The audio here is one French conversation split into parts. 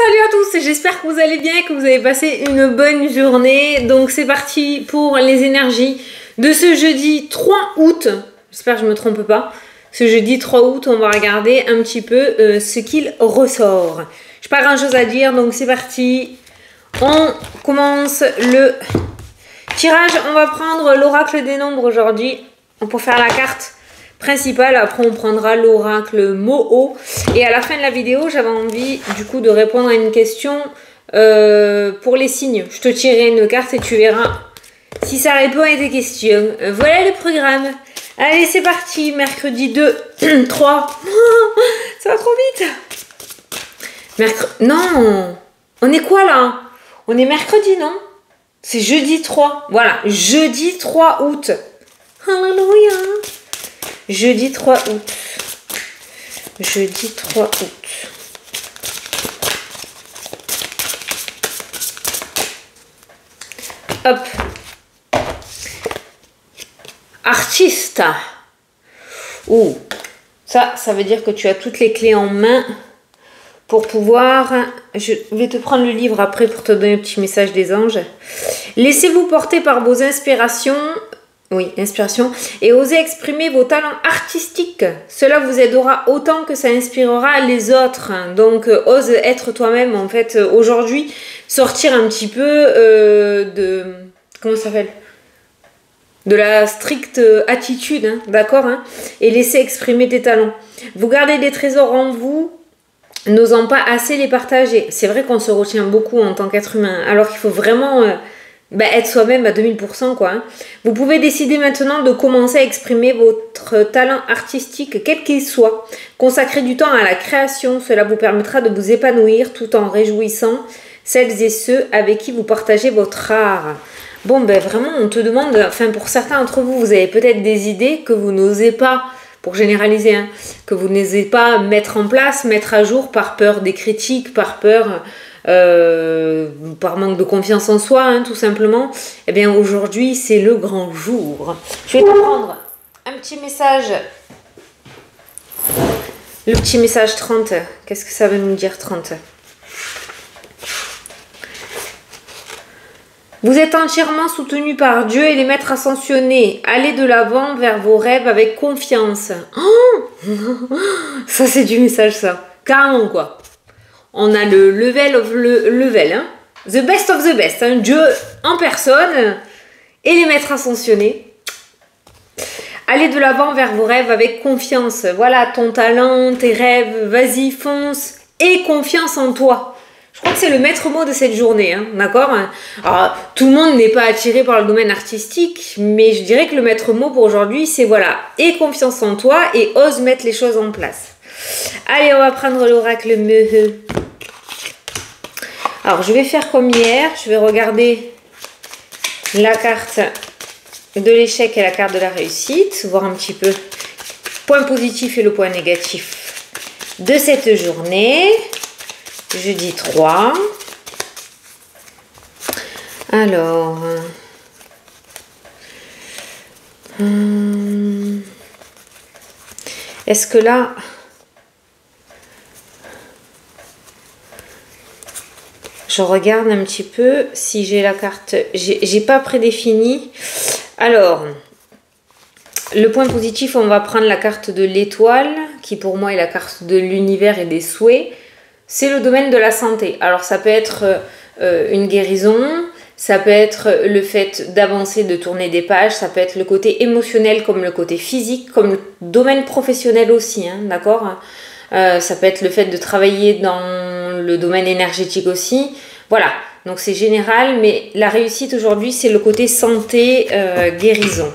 salut à tous, j'espère que vous allez bien et que vous avez passé une bonne journée. Donc c'est parti pour les énergies de ce jeudi 3 août. J'espère que je ne me trompe pas. Ce jeudi 3 août, on va regarder un petit peu ce qu'il ressort. Je n'ai pas grand chose à dire, donc c'est parti. On commence le tirage. On va prendre l'oracle des nombres aujourd'hui pour faire la carte principale. Après on prendra l'oracle Moho et à la fin de la vidéo j'avais envie du coup de répondre à une question pour les signes. Je te tirerai une carte et tu verras si ça répond à tes questions. Voilà le programme. Allez c'est parti, mercredi 2 3 ça va trop vite. Non, on est quoi là? On est mercredi, non? C'est jeudi 3. Voilà, jeudi 3 août. Alléluia. Jeudi 3 août. Jeudi 3 août. Hop. Artiste. Ouh. Ça veut dire que tu as toutes les clés en main pour pouvoir... Je vais te prendre le livre après pour te donner le petit message des anges. Laissez-vous porter par vos inspirations... Oui, inspiration. Et osez exprimer vos talents artistiques. Cela vous aidera autant que ça inspirera les autres. Donc, ose être toi-même, en fait. Aujourd'hui, sortir un petit peu de... Comment ça s'appelle? De la stricte attitude, hein, d'accord, hein, et laisser exprimer tes talents. Vous gardez des trésors en vous, n'osant pas assez les partager. C'est vrai qu'on se retient beaucoup en tant qu'être humain, alors qu'il faut vraiment... être soi-même à 2000%, quoi. Hein. Vous pouvez décider maintenant de commencer à exprimer votre talent artistique, quel qu'il soit. Consacrez du temps à la création, cela vous permettra de vous épanouir tout en réjouissant celles et ceux avec qui vous partagez votre art. Bon, vraiment, on te demande, enfin pour certains d'entre vous, vous avez peut-être des idées que vous n'osez pas, pour généraliser, hein, que vous n'osez pas mettre en place, mettre à jour par peur des critiques, par peur... par manque de confiance en soi, hein, tout simplement. Eh bien aujourd'hui c'est le grand jour. Je vais te prendre un petit message, le petit message 30. Qu'est-ce que ça veut nous dire 30? Vous êtes entièrement soutenu par Dieu et les maîtres ascensionnés. Allez de l'avant vers vos rêves avec confiance. Oh ça c'est du message, ça, carrément, quoi. On a le level of level, hein. The best of the best, hein. Dieu en personne et les maîtres ascensionnés. Allez de l'avant vers vos rêves avec confiance. Voilà ton talent, tes rêves, vas-y, fonce. Et confiance en toi. Je crois que c'est le maître mot de cette journée, hein, d'accord? Alors, tout le monde n'est pas attiré par le domaine artistique, mais je dirais que le maître mot pour aujourd'hui, c'est voilà, et confiance en toi et ose mettre les choses en place. Allez, on va prendre l'oracle Moho. Alors, je vais faire comme hier. Je vais regarder la carte de l'échec et la carte de la réussite. Voir un petit peu le point positif et le point négatif de cette journée. Jeudi 3. Alors... est-ce que là... Je regarde un petit peu si j'ai la carte. J'ai pas prédéfini. Alors, le point positif, on va prendre la carte de l'étoile, qui pour moi est la carte de l'univers et des souhaits. C'est le domaine de la santé. Alors, ça peut être une guérison, ça peut être le fait d'avancer, de tourner des pages, ça peut être le côté émotionnel comme le côté physique, comme le domaine professionnel aussi, hein, d'accord ? Ça peut être le fait de travailler dans le domaine énergétique aussi. Voilà, donc c'est général, mais la réussite aujourd'hui, c'est le côté santé, guérison.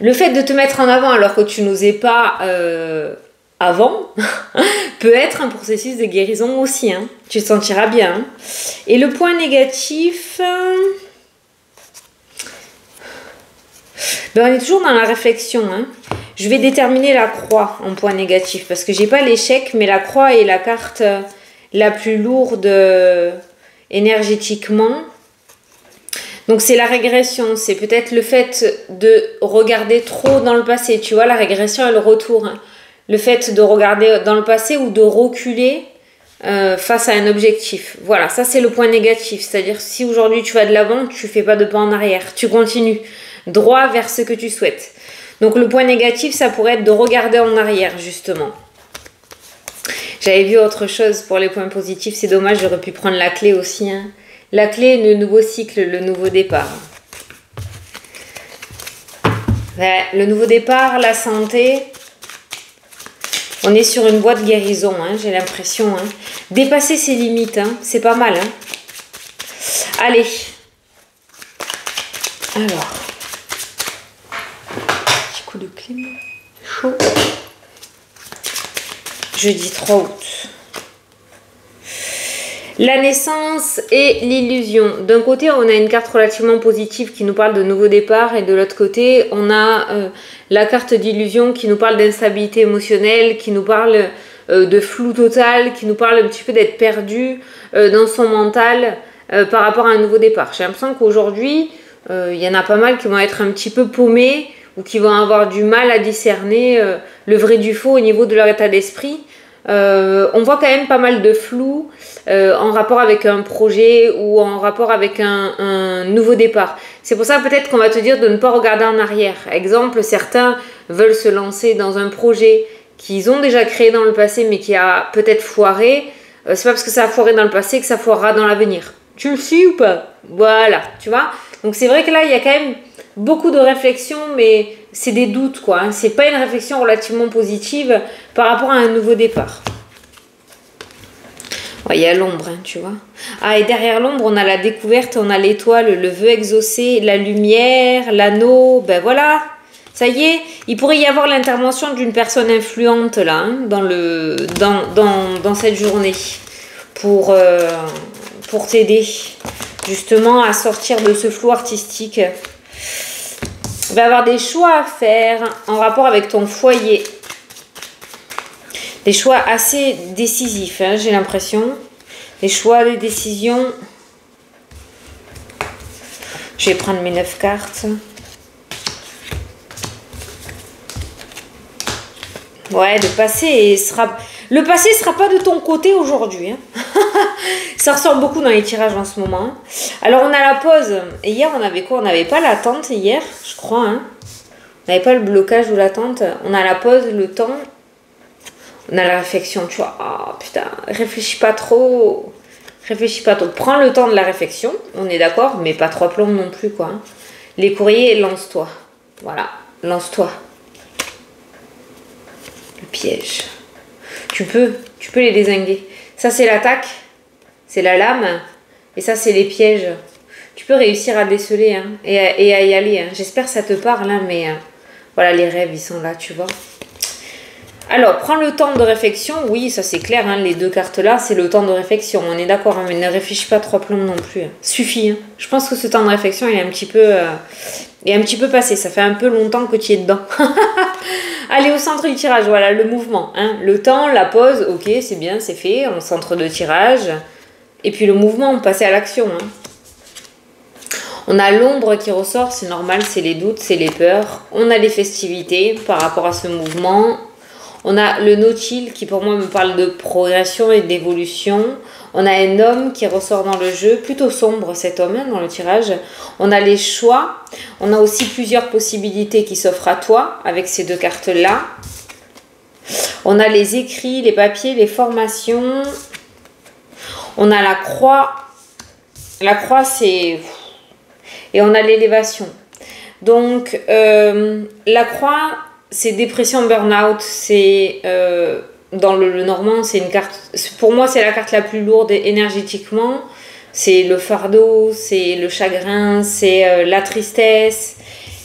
Le fait de te mettre en avant alors que tu n'osais pas avant, peut être un processus de guérison aussi. Hein. Tu te sentiras bien. Hein. Et le point négatif... on est toujours dans la réflexion. Hein. Je vais déterminer la croix en point négatif parce que j'ai pas l'échec, mais la croix est la carte la plus lourde énergétiquement. Donc c'est la régression, c'est peut-être le fait de regarder trop dans le passé. Tu vois, la régression et le retour. Hein. Le fait de regarder dans le passé ou de reculer face à un objectif. Voilà, ça c'est le point négatif. C'est-à-dire si aujourd'hui tu vas de l'avant, tu fais pas de pas en arrière. Tu continues droit vers ce que tu souhaites. Donc le point négatif, ça pourrait être de regarder en arrière, justement. J'avais vu autre chose pour les points positifs. C'est dommage, j'aurais pu prendre la clé aussi. Hein. La clé, le nouveau cycle, le nouveau départ. Ouais, le nouveau départ, la santé. On est sur une voie de guérison, hein, j'ai l'impression. Hein. Dépasser ses limites, hein, c'est pas mal. Hein. Allez. Alors. Petit coup de clim. Chaud. Jeudi 3 août. La naissance et l'illusion. D'un côté, on a une carte relativement positive qui nous parle de nouveau départ et de l'autre côté, on a la carte d'illusion qui nous parle d'instabilité émotionnelle, qui nous parle de flou total, qui nous parle un petit peu d'être perdu dans son mental par rapport à un nouveau départ. J'ai l'impression qu'aujourd'hui, il y en a pas mal qui vont être un petit peu paumés ou qui vont avoir du mal à discerner le vrai du faux au niveau de leur état d'esprit. On voit quand même pas mal de flou en rapport avec un projet ou en rapport avec un nouveau départ. C'est pour ça peut-être qu'on va te dire de ne pas regarder en arrière. Exemple, certains veulent se lancer dans un projet qu'ils ont déjà créé dans le passé mais qui a peut-être foiré. C'est pas parce que ça a foiré dans le passé que ça foirera dans l'avenir. Tu le suis ou pas? Voilà, tu vois. Donc c'est vrai que là, il y a quand même beaucoup de réflexions, mais c'est des doutes, quoi. Hein. C'est pas une réflexion relativement positive par rapport à un nouveau départ. Ouais, il y a l'ombre, hein, tu vois. Ah, et derrière l'ombre, on a la découverte, on a l'étoile, le vœu exaucé, la lumière, l'anneau, ben voilà. Ça y est, il pourrait y avoir l'intervention d'une personne influente, là, hein, dans cette journée, pour t'aider, justement, à sortir de ce flou artistique. Il va y avoir des choix à faire en rapport avec ton foyer. Des choix assez décisifs, hein, j'ai l'impression. Des choix, des décisions. Je vais prendre mes 9 cartes. Ouais, le passé sera pas de ton côté aujourd'hui. Hein. Ça ressort beaucoup dans les tirages en ce moment. Alors, on a la pause. Et hier, on avait quoi? On n'avait pas l'attente hier, je crois. Hein. On n'avait pas le blocage ou l'attente. On a la pause, le temps. On a la réflexion, tu vois. Oh putain, réfléchis pas trop. Réfléchis pas trop. Prends le temps de la réflexion, on est d'accord, mais pas trois plombes non plus, quoi. Hein. Les courriers, lance-toi. Voilà, lance-toi. Le piège. Tu peux les dézinguer. Ça, c'est l'attaque. C'est la lame. Et ça, c'est les pièges. Tu peux réussir à déceler hein, et à y aller. Hein. J'espère que ça te parle, hein, mais voilà, les rêves, ils sont là, tu vois. Alors, prends le temps de réflexion. Oui, ça c'est clair, hein, les deux cartes-là, c'est le temps de réflexion. On est d'accord, hein, mais ne réfléchis pas trois plombes non plus. Hein. Suffit. Hein. Je pense que ce temps de réflexion, il est un petit peu passé. Ça fait un peu longtemps que tu es dedans. Allez, au centre du tirage, voilà, le mouvement. Hein. Le temps, la pause, ok, c'est bien, c'est fait. On centre de tirage. Et puis le mouvement, on passe à l'action. Hein. On a l'ombre qui ressort, c'est normal, c'est les doutes, c'est les peurs. On a les festivités par rapport à ce mouvement. On a le no-chill qui pour moi me parle de progression et d'évolution. On a un homme qui ressort dans le jeu, plutôt sombre cet homme hein, dans le tirage. On a les choix. On a aussi plusieurs possibilités qui s'offrent à toi avec ces deux cartes-là. On a les écrits, les papiers, les formations. On a la croix. La croix, c'est... Et on a l'élévation. Donc, la croix... C'est dépression, burn-out, c'est dans le normand, c'est une carte, pour moi c'est la carte la plus lourde énergétiquement, c'est le fardeau, c'est le chagrin, c'est la tristesse.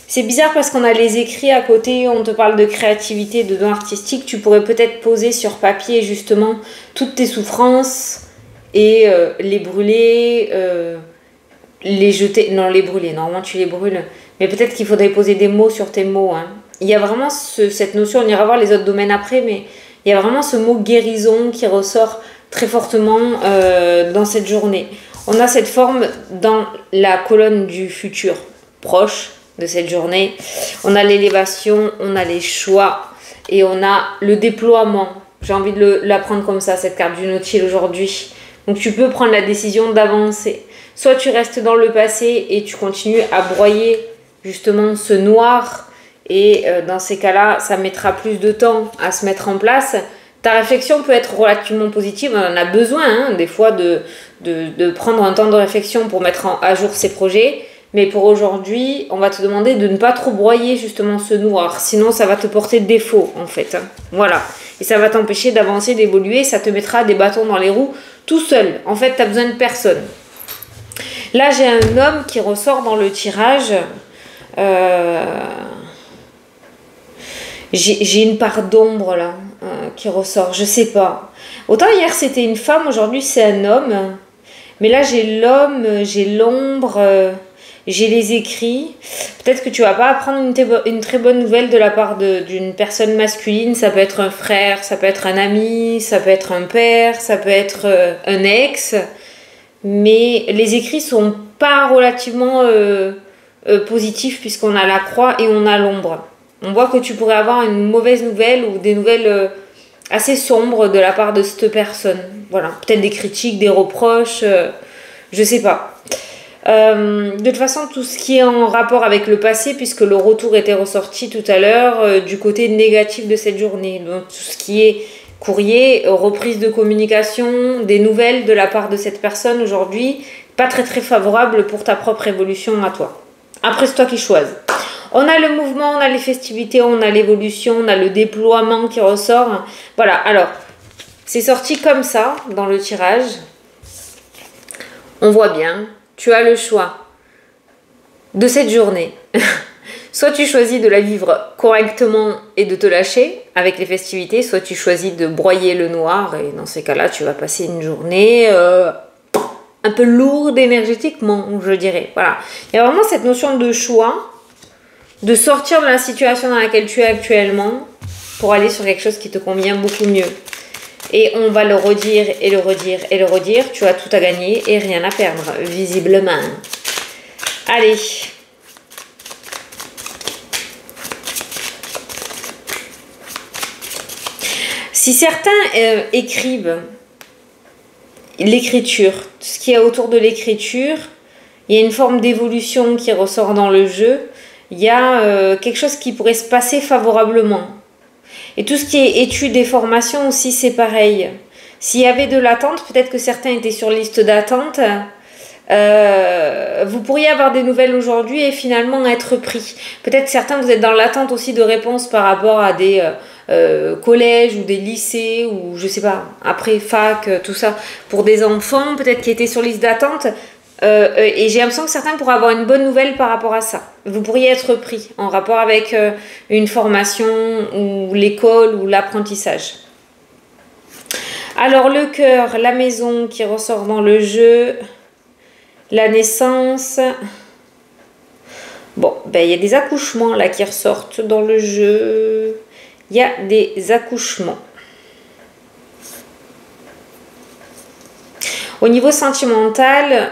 C'est bizarre parce qu'on a les écrits à côté, on te parle de créativité, de don artistique, tu pourrais peut-être poser sur papier justement toutes tes souffrances et les brûler, les jeter, non les brûler, normalement tu les brûles, mais peut-être qu'il faudrait poser des mots sur tes mots, hein. Il y a vraiment cette notion, on ira voir les autres domaines après, mais il y a vraiment ce mot guérison qui ressort très fortement dans cette journée. On a cette forme dans la colonne du futur proche de cette journée. On a l'élévation, on a les choix et on a le déploiement. J'ai envie de la prendre comme ça, cette carte du Notchill aujourd'hui. Donc tu peux prendre la décision d'avancer. Soit tu restes dans le passé et tu continues à broyer justement ce noir. Et dans ces cas-là, ça mettra plus de temps à se mettre en place. Ta réflexion peut être relativement positive. On en a besoin hein, des fois de prendre un temps de réflexion pour mettre à jour ses projets. Mais pour aujourd'hui, on va te demander de ne pas trop broyer justement ce noir. Sinon, ça va te porter défaut en fait. Hein. Voilà. Et ça va t'empêcher d'avancer, d'évoluer. Ça te mettra des bâtons dans les roues tout seul. En fait, tu n'as besoin de personne. Là, j'ai un homme qui ressort dans le tirage. J'ai une part d'ombre là qui ressort. Je sais pas. Autant hier, c'était une femme. Aujourd'hui, c'est un homme. Mais là, j'ai l'homme, j'ai l'ombre... j'ai les écrits. Peut-être que tu vas pas apprendre une très bonne nouvelle de la part d'une personne masculine. Ça peut être un frère, ça peut être un ami, ça peut être un père, ça peut être un ex. Mais les écrits sont pas relativement positifs puisqu'on a la croix et on a l'ombre. On voit que tu pourrais avoir une mauvaise nouvelle ou des nouvelles assez sombres de la part de cette personne. Voilà, peut-être des critiques, des reproches, je sais pas. De toute façon, tout ce qui est en rapport avec le passé, puisque le retour était ressorti tout à l'heure, du côté négatif de cette journée. Donc, tout ce qui est courrier, reprise de communication, des nouvelles de la part de cette personne aujourd'hui, pas très très favorable pour ta propre évolution à toi. Après, c'est toi qui choisis. On a le mouvement, on a les festivités, on a l'évolution, on a le déploiement qui ressort. Voilà, alors, c'est sorti comme ça dans le tirage. On voit bien. Tu as le choix de cette journée. Soit tu choisis de la vivre correctement et de te lâcher avec les festivités, soit tu choisis de broyer le noir et dans ces cas-là, tu vas passer une journée un peu lourde énergétiquement, je dirais. Voilà. Il y a vraiment cette notion de choix, de sortir de la situation dans laquelle tu es actuellement pour aller sur quelque chose qui te convient beaucoup mieux. Et on va le redire et le redire et le redire. Tu as tout à gagner et rien à perdre, visiblement. Allez. Si certains écrivent l'écriture, ce qu'il y a autour de l'écriture, il y a une forme d'évolution qui ressort dans le jeu. Il y a quelque chose qui pourrait se passer favorablement. Et tout ce qui est études et formations aussi, c'est pareil. S'il y avait de l'attente, peut-être que certains étaient sur liste d'attente, vous pourriez avoir des nouvelles aujourd'hui et finalement être pris. Peut-être certains, vous êtes dans l'attente aussi de réponses par rapport à des collèges ou des lycées ou je sais pas, après fac, tout ça, pour des enfants peut-être qui étaient sur liste d'attente. Et j'ai l'impression que certains pourraient avoir une bonne nouvelle par rapport à ça. Vous pourriez être pris en rapport avec une formation ou l'école ou l'apprentissage. Alors le cœur, la maison qui ressort dans le jeu, la naissance. Bon, ben il y a des accouchements là qui ressortent dans le jeu. Il y a des accouchements. Au niveau sentimental,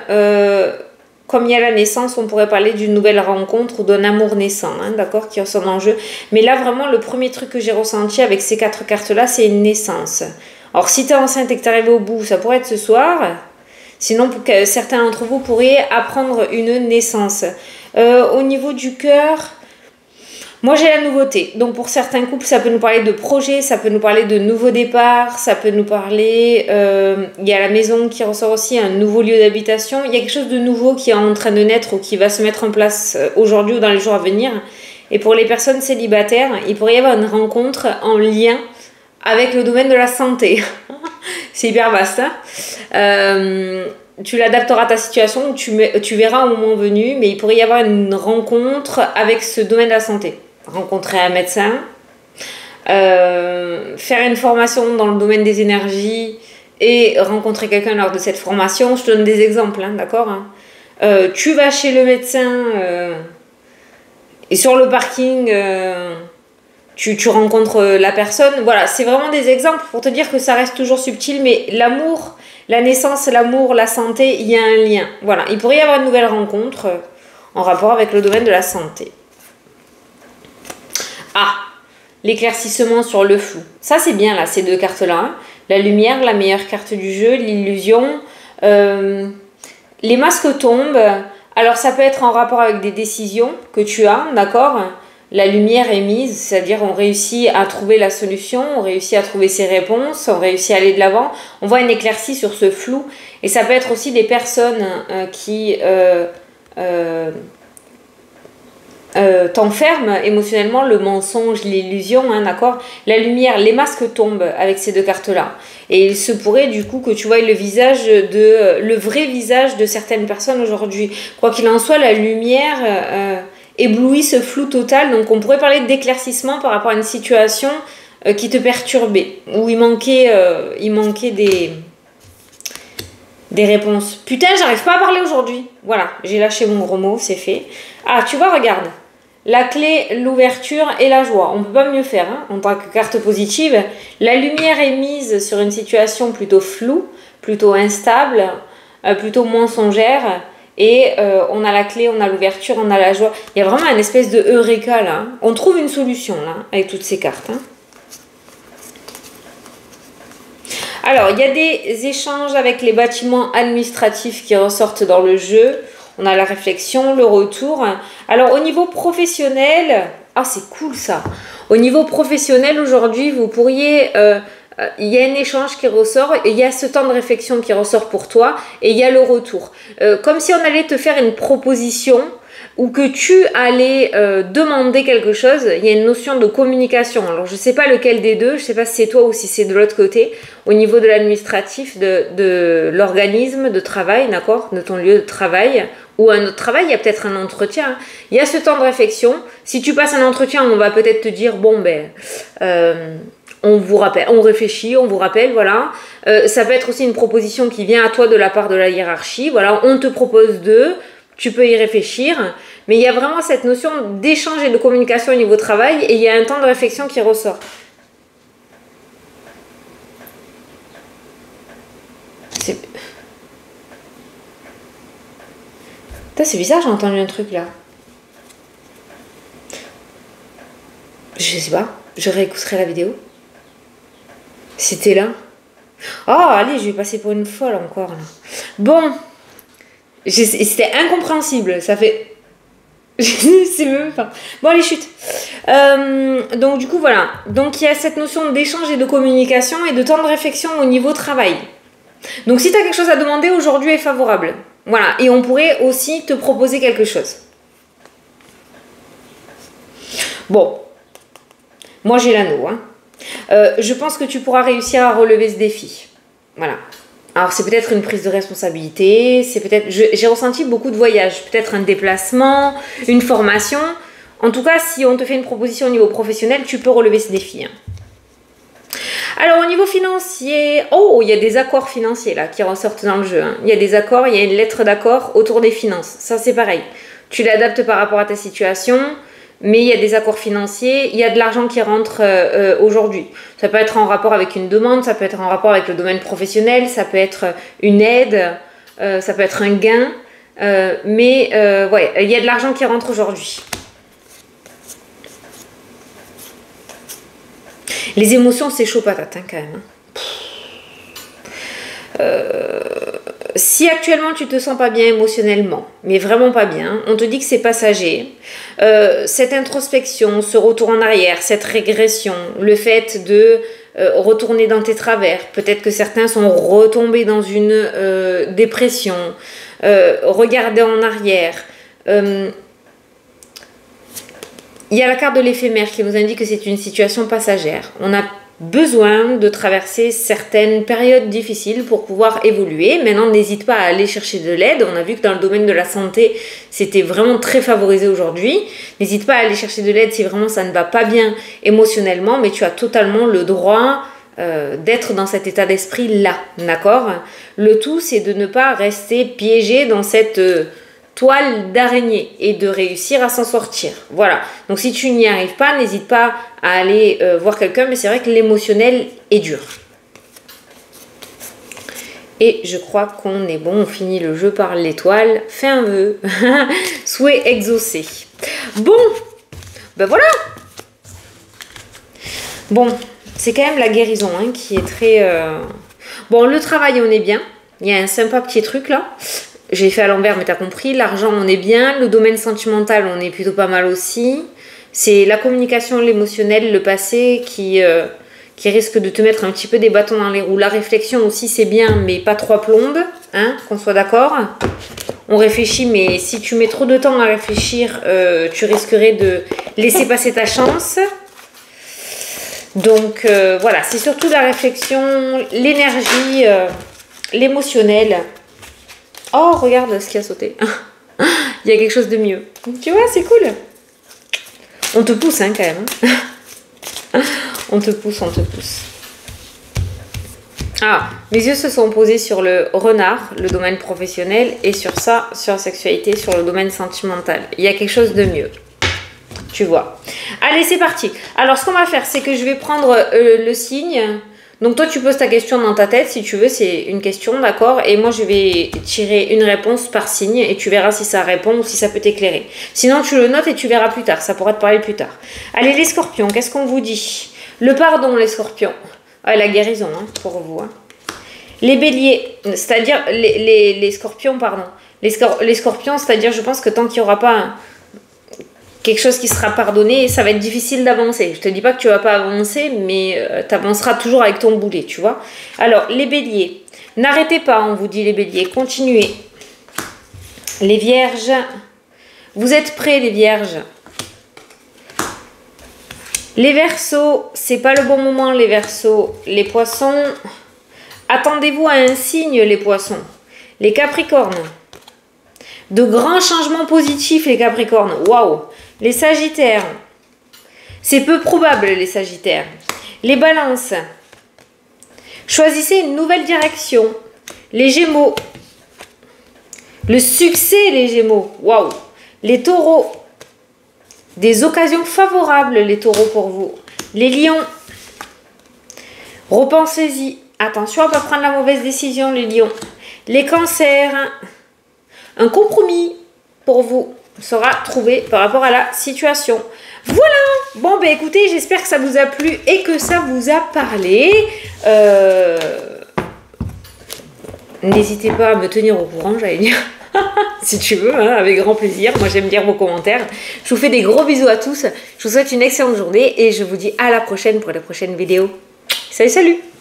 comme il y a la naissance, on pourrait parler d'une nouvelle rencontre ou d'un amour naissant, hein, d'accord, qui ressort en jeu. Mais là, vraiment, le premier truc que j'ai ressenti avec ces 4 cartes-là, c'est une naissance. Alors, si tu es enceinte et que tu arrives au bout, ça pourrait être ce soir. Sinon, certains d'entre vous pourraient apprendre une naissance. Au niveau du cœur... Moi, j'ai la nouveauté. Donc, pour certains couples, ça peut nous parler de projet, ça peut nous parler de nouveaux départs, ça peut nous parler... il y a la maison qui ressort aussi, un nouveau lieu d'habitation. Il y a quelque chose de nouveau qui est en train de naître ou qui va se mettre en place aujourd'hui ou dans les jours à venir. Et pour les personnes célibataires, il pourrait y avoir une rencontre en lien avec le domaine de la santé. C'est hyper vaste, hein. Tu l'adapteras à ta situation, tu verras au moment venu, mais il pourrait y avoir une rencontre avec ce domaine de la santé. Rencontrer un médecin, faire une formation dans le domaine des énergies et rencontrer quelqu'un lors de cette formation. Je te donne des exemples, hein, d'accord, hein. Tu vas chez le médecin et sur le parking, tu rencontres la personne. Voilà, c'est vraiment des exemples pour te dire que ça reste toujours subtil, mais l'amour, la naissance, l'amour, la santé, il y a un lien. Voilà, il pourrait y avoir une nouvelle rencontre en rapport avec le domaine de la santé. Ah, l'éclaircissement sur le flou. Ça, c'est bien, là, ces deux cartes-là. Hein. La lumière, la meilleure carte du jeu, l'illusion. Les masques tombent. Alors, ça peut être en rapport avec des décisions que tu as, d'accord? La lumière est mise, c'est-à-dire on réussit à trouver la solution, on réussit à trouver ses réponses, on réussit à aller de l'avant. On voit une éclaircie sur ce flou. Et ça peut être aussi des personnes qui t'enferment émotionnellement, le mensonge, l'illusion, hein, d'accord? La lumière, les masques tombent avec ces deux cartes-là. Et il se pourrait du coup que tu vois le vrai visage de certaines personnes aujourd'hui. Quoi qu'il en soit, la lumière éblouit ce flou total. Donc on pourrait parler d'éclaircissement par rapport à une situation qui te perturbait, où il manquait des réponses. Putain, j'arrive pas à parler aujourd'hui. Voilà, j'ai lâché mon gros mot, c'est fait. Ah, tu vois, regarde. La clé, l'ouverture et la joie. On ne peut pas mieux faire hein, en tant que carte positive. La lumière est mise sur une situation plutôt floue, plutôt instable, plutôt mensongère. Et on a la clé, on a l'ouverture, on a la joie. Il y a vraiment une espèce de eureka là. Hein. On trouve une solution là, avec toutes ces cartes. Hein. Alors, il y a des échanges avec les bâtiments administratifs qui ressortent dans le jeu. On a la réflexion, le retour. Alors, au niveau professionnel... Ah, c'est cool ça. Au niveau professionnel, aujourd'hui, vous pourriez... il y a un échange qui ressort, et il y a ce temps de réflexion qui ressort pour toi, et il y a le retour. Comme si on allait te faire une proposition, ou que tu allais demander quelque chose, il y a une notion de communication. Alors, je ne sais pas lequel des deux, je ne sais pas si c'est toi ou si c'est de l'autre côté, au niveau de l'administratif, de l'organisme de travail, d'accord, de ton lieu de travail, ou un autre travail, il y a peut-être un entretien. Hein. Il y a ce temps de réflexion. Si tu passes un entretien, on va peut-être te dire, bon, ben... on vous rappelle, on réfléchit, on vous rappelle, voilà. Ça peut être aussi une proposition qui vient à toi de la part de la hiérarchie. Voilà, on te propose tu peux y réfléchir. Mais il y a vraiment cette notion d'échange et de communication au niveau travail et il y a un temps de réflexion qui ressort. C'est bizarre, j'ai entendu un truc là. Je sais pas, je réécouterai la vidéo. C'était là. Oh, allez, je vais passer pour une folle encore là. Bon, c'était incompréhensible. Ça fait. C'est même pas. Bon, allez, chute. Donc, du coup, voilà. Donc, il y a cette notion d'échange et de communication et de temps de réflexion au niveau travail. Donc, si tu as quelque chose à demander, aujourd'hui est favorable. Voilà. Et on pourrait aussi te proposer quelque chose. Bon. Moi, j'ai l'anneau, hein. Je pense que tu pourras réussir à relever ce défi. Voilà. Alors, c'est peut-être une prise de responsabilité, c'est peut-être... J'ai ressenti beaucoup de voyages, peut-être un déplacement, une formation. En tout cas, si on te fait une proposition au niveau professionnel, tu peux relever ce défi. Hein. Alors, au niveau financier... Oh, il y a des accords financiers, là, qui ressortent dans le jeu. Hein. Il y a des accords, il y a une lettre d'accord autour des finances. Ça, c'est pareil. Tu l'adaptes par rapport à ta situation... Mais il y a des accords financiers, il y a de l'argent qui rentre aujourd'hui. Ça peut être en rapport avec une demande, ça peut être en rapport avec le domaine professionnel, ça peut être une aide, ça peut être un gain. Ouais, il y a de l'argent qui rentre aujourd'hui. Les émotions, c'est chaud patate hein, quand même. Si actuellement tu te sens pas bien émotionnellement, mais vraiment pas bien, on te dit que c'est passager. Cette introspection, ce retour en arrière, cette régression, le fait de retourner dans tes travers, peut-être que certains sont retombés dans une dépression, regarder en arrière. Il y a la carte de l'éphémère qui nous indique que c'est une situation passagère. On a besoin de traverser certaines périodes difficiles pour pouvoir évoluer. Maintenant, n'hésite pas à aller chercher de l'aide. On a vu que dans le domaine de la santé, c'était vraiment très favorisé aujourd'hui. N'hésite pas à aller chercher de l'aide si vraiment ça ne va pas bien émotionnellement, mais tu as totalement le droit d'être dans cet état d'esprit-là, d'accord? Le tout, c'est de ne pas rester piégé dans cette toile d'araignée et de réussir à s'en sortir. Voilà. Donc si tu n'y arrives pas, n'hésite pas à aller voir quelqu'un, mais c'est vrai que l'émotionnel est dur. Et je crois qu'on est bon, on finit le jeu par l'étoile. Fais un vœu. Souhait exaucé. Bon, ben voilà. Bon, c'est quand même la guérison hein, qui est très... Bon, le travail, on est bien. Il y a un sympa petit truc là. J'ai fait à l'envers, mais t'as compris. L'argent, on est bien. Le domaine sentimental, on est plutôt pas mal aussi. C'est la communication, l'émotionnel, le passé qui risque de te mettre un petit peu des bâtons dans les roues. La réflexion aussi, c'est bien, mais pas trop plombe, hein, qu'on soit d'accord. On réfléchit, mais si tu mets trop de temps à réfléchir, tu risquerais de laisser passer ta chance. Donc voilà, c'est surtout la réflexion, l'énergie, l'émotionnel. Oh, regarde ce qui a sauté. Il y a quelque chose de mieux. Tu vois, c'est cool. On te pousse hein, quand même. On te pousse, on te pousse. Ah, mes yeux se sont posés sur le renard, le domaine professionnel, et sur ça, sur la sexualité, sur le domaine sentimental. Il y a quelque chose de mieux. Tu vois. Allez, c'est parti. Alors, ce qu'on va faire, c'est que je vais prendre le signe. Donc, toi, tu poses ta question dans ta tête, si tu veux. C'est une question, d'accord? Et moi, je vais tirer une réponse par signe et tu verras si ça répond ou si ça peut t'éclairer. Sinon, tu le notes et tu verras plus tard. Ça pourra te parler plus tard. Allez, les scorpions, qu'est-ce qu'on vous dit? Le pardon, les scorpions. Ah, la guérison, hein, pour vous. Hein. Les béliers, c'est-à-dire les scorpions, pardon. Les scorpions, c'est-à-dire, je pense que tant qu'il n'y aura pas quelque chose qui sera pardonné, ça va être difficile d'avancer. Je te dis pas que tu vas pas avancer, mais tu avanceras toujours avec ton boulet, tu vois. Alors, les béliers, n'arrêtez pas, on vous dit les béliers, continuez. Les vierges, vous êtes prêts, les vierges? Les verseaux, c'est pas le bon moment, les verseaux. Les poissons, attendez-vous à un signe, les poissons. Les capricornes, de grands changements positifs, les capricornes. Waouh! Les sagittaires, c'est peu probable, les sagittaires. Les balances, choisissez une nouvelle direction. Les gémeaux, le succès, les gémeaux. Waouh! Les taureaux, des occasions favorables, les taureaux, pour vous. Les lions, repensez-y. Attention à ne pas prendre la mauvaise décision, les lions. Les cancers, un compromis pour vous sera trouvé par rapport à la situation. Voilà. Bon, ben écoutez, j'espère que ça vous a plu et que ça vous a parlé. N'hésitez pas à me tenir au courant, j'allais dire. Si tu veux, hein, avec grand plaisir. Moi, j'aime lire vos commentaires. Je vous fais des gros bisous à tous. Je vous souhaite une excellente journée et je vous dis à la prochaine pour la prochaine vidéo. Salut, salut!